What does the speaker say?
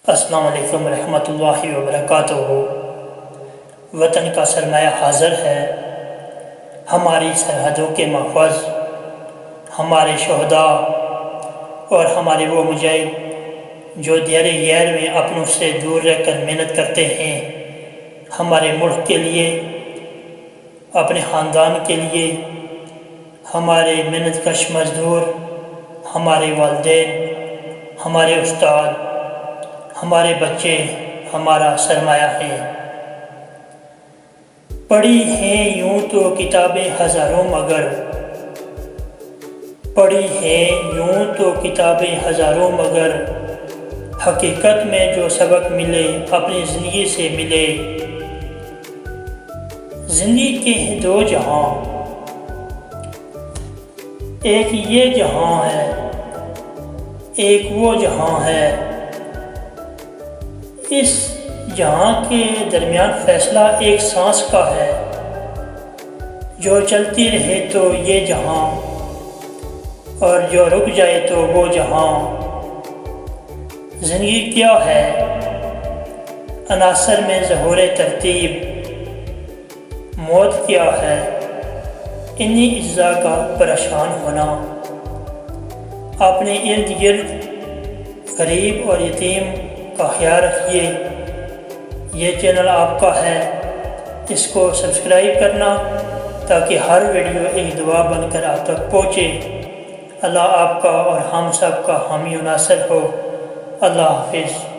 السلام علیکم ورحمۃ اللہ وبرکاتہ۔ وطن کا سرمایہ حاضر ہے، ہماری سرحدوں کے محفوظ، ہمارے شہداء اور ہمارے وہ مجاہد جو دیر غیر میں اپنوں سے دور رہ کر محنت کرتے ہیں، ہمارے ملک کے لیے، اپنے خاندان کے لیے، ہمارے محنت کش مزدور، ہمارے والدین، ہمارے استاد، ہمارے بچے ہمارا سرمایہ ہیں۔ پڑھی ہیں یوں تو کتابیں ہزاروں مگر، پڑھی ہیں یوں تو کتابیں ہزاروں مگر، حقیقت میں جو سبق ملے اپنی زندگی سے ملے۔ زندگی کے ہیں دو جہاں، ایک یہ جہاں ہے، ایک وہ جہاں ہے۔ اس جہاں کے درمیان فیصلہ ایک سانس کا ہے، جو چلتی رہے تو یہ جہاں، اور جو رک جائے تو وہ جہاں۔ زندگی کیا ہے؟ عناصر میں ظہور ترتیب۔ موت کیا ہے؟ انہی اجزاء کا پریشان ہونا۔ اپنے ارد گرد غریب اور یتیم کا خیال رکھیے۔ یہ چینل آپ کا ہے، اس کو سبسکرائب کرنا تاکہ ہر ویڈیو ایک دعا بن کر آپ تک پہنچے۔ اللہ آپ کا اور ہم سب کا حامی و ناصر ہو۔ اللہ حافظ۔